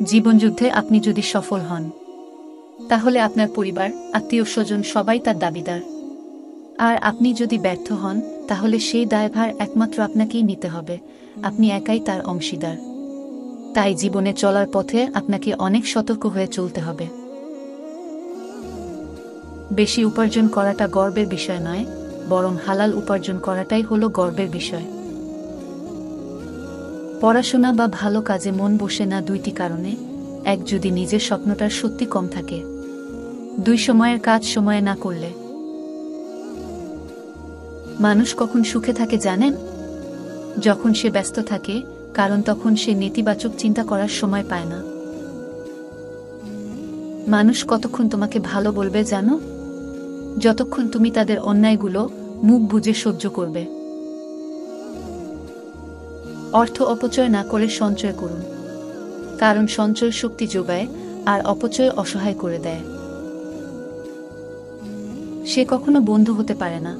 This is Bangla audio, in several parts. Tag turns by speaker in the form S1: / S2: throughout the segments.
S1: জীবনযুদ্ধে আপনি যদি সফল হন, তাহলে আপনার পরিবার, আত্মীয়স্বজন সবাই তার দাবিদার। আর আপনি যদি ব্যর্থ হন, তাহলে সেই দায়ভার একমাত্র আপনাকেই নিতে হবে। আপনি একাই তার অংশীদার। তাই জীবনে চলার পথে আপনাকে অনেক সতর্ক হয়ে চলতে হবে। বেশি উপার্জন করাটা গর্বের বিষয় নয়, বরং হালাল উপার্জন করাটাই হলো গর্বের বিষয়। পড়াশোনা বা ভালো কাজে মন বসে না দুইটি কারণে। এক, যদি নিজের স্বপ্নটার সত্যি কম থাকে। দুই, সময়ের কাজ সময়ে না করলে। মানুষ কখন সুখে থাকে জানেন? যখন সে ব্যস্ত থাকে, কারণ তখন সে নেতিবাচক চিন্তা করার সময় পায় না। মানুষ কতক্ষণ তোমাকে ভালো বলবে জানো? যতক্ষণ তুমি তাদের অন্যায়গুলো মুখ বুজে সহ্য করবে। অর্থ অপচয় না করে সঞ্চয় করুন, কারণ সঞ্চয় শক্তি যোগায় আর অপচয় অসহায় করে দেয়। সে কখনো বন্ধু হতে পারে না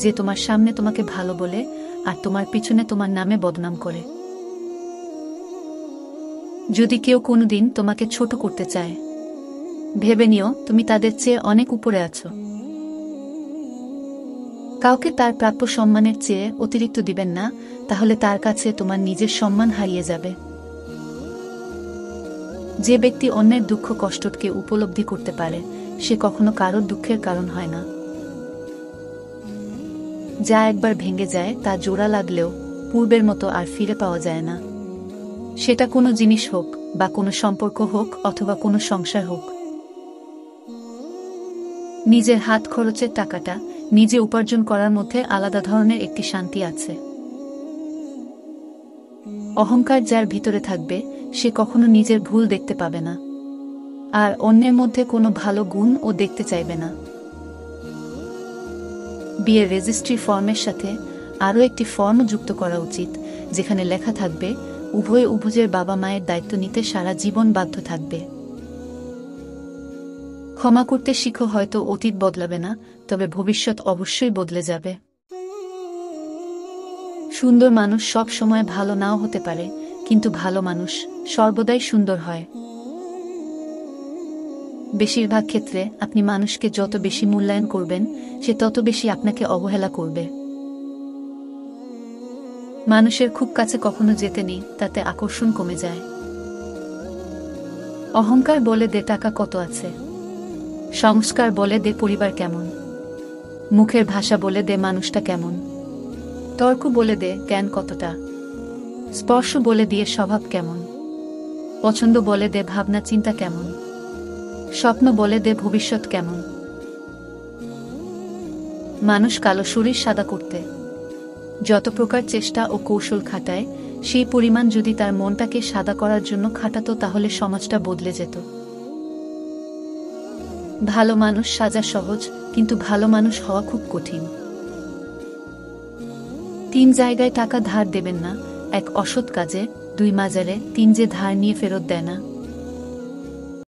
S1: যে তোমার সামনে তোমাকে ভালো বলে আর তোমার পিছনে তোমার নামে বদনাম করে। যদি কেউ কোনোদিন তোমাকে ছোট করতে চায়, ভেবে নিও তুমি তাদের চেয়ে অনেক উপরে আছো। কাউকে তার প্রাপ্য সম্মানের চেয়ে অতিরিক্ত দিবেন না, তাহলে তার কাছে তোমার নিজের সম্মান হারিয়ে যাবে। যে ব্যক্তি অন্যের দুঃখ কষ্টকে উপলব্ধি করতে পারে, সে কখনো কারোর দুঃখের কারণ হয় না। যা একবার ভেঙে যায় তা জোড়া লাগলেও পূর্বের মতো আর ফিরে পাওয়া যায় না। সেটা কোনো জিনিস হোক বা কোনো সম্পর্ক হোক অথবা কোনো সংসার হোক। নিজের হাত খরচের টাকাটা নিজে উপার্জন করার মধ্যে আলাদা ধরনের একটি শান্তি আছে। অহংকার যার ভিতরে থাকবে, সে কখনো নিজের ভুল দেখতে পাবে না, আর অন্যের মধ্যে কোনো ভালো গুণ ও দেখতে চাইবে না। বিয়ের রেজিস্ট্রি ফর্মের সাথে আরও একটি ফর্ম যুক্ত করা উচিত, যেখানে লেখা থাকবে উভয় উভয়ের বাবা মায়ের দায়িত্ব নিতে সারা জীবন বাধ্য থাকবে। ক্ষমা করতে শিখো। হয়তো অতীত বদলাবে না, তবে ভবিষ্যৎ অবশ্যই বদলে যাবে। সুন্দর মানুষ সব সময় ভালো নাও হতে পারে, কিন্তু ভালো মানুষ সর্বদাই সুন্দর হয়। বেশিরভাগ ক্ষেত্রে আপনি মানুষকে যত বেশি মূল্যায়ন করবেন, সে তত বেশি আপনাকে অবহেলা করবে। মানুষের খুব কাছে কখনো যেতে নেই, তাতে আকর্ষণ কমে যায়। অহংকার বলে দে টাকা কত আছে, সংস্কার বলে দে পরিবার কেমন, মুখের ভাষা বলে দে মানুষটা কেমন, তর্ক বলে দে জ্ঞান কতটা, স্পর্শ বলে দিয়ে স্বভাব কেমন, পছন্দ বলে দে ভাবনা চিন্তা কেমন, স্বপ্ন বলে দে ভবিষ্যৎ কেমন। মানুষ কালো শরীর সাদা করতে যত প্রকার চেষ্টা ও কৌশল খাটায়, সেই পরিমাণ যদি তার মনটাকে সাদা করার জন্য খাটাতো, তাহলে সমাজটা বদলে যেত। ভালো মানুষ সাজা সহজ, কিন্তু ভালো মানুষ হওয়া খুব কঠিন। 3 জায়গায় টাকা ধার দেবেন না। 1, অসৎ কাজে। 2, মাজারে। 3, যে ধার নিয়ে ফেরত দেয় না।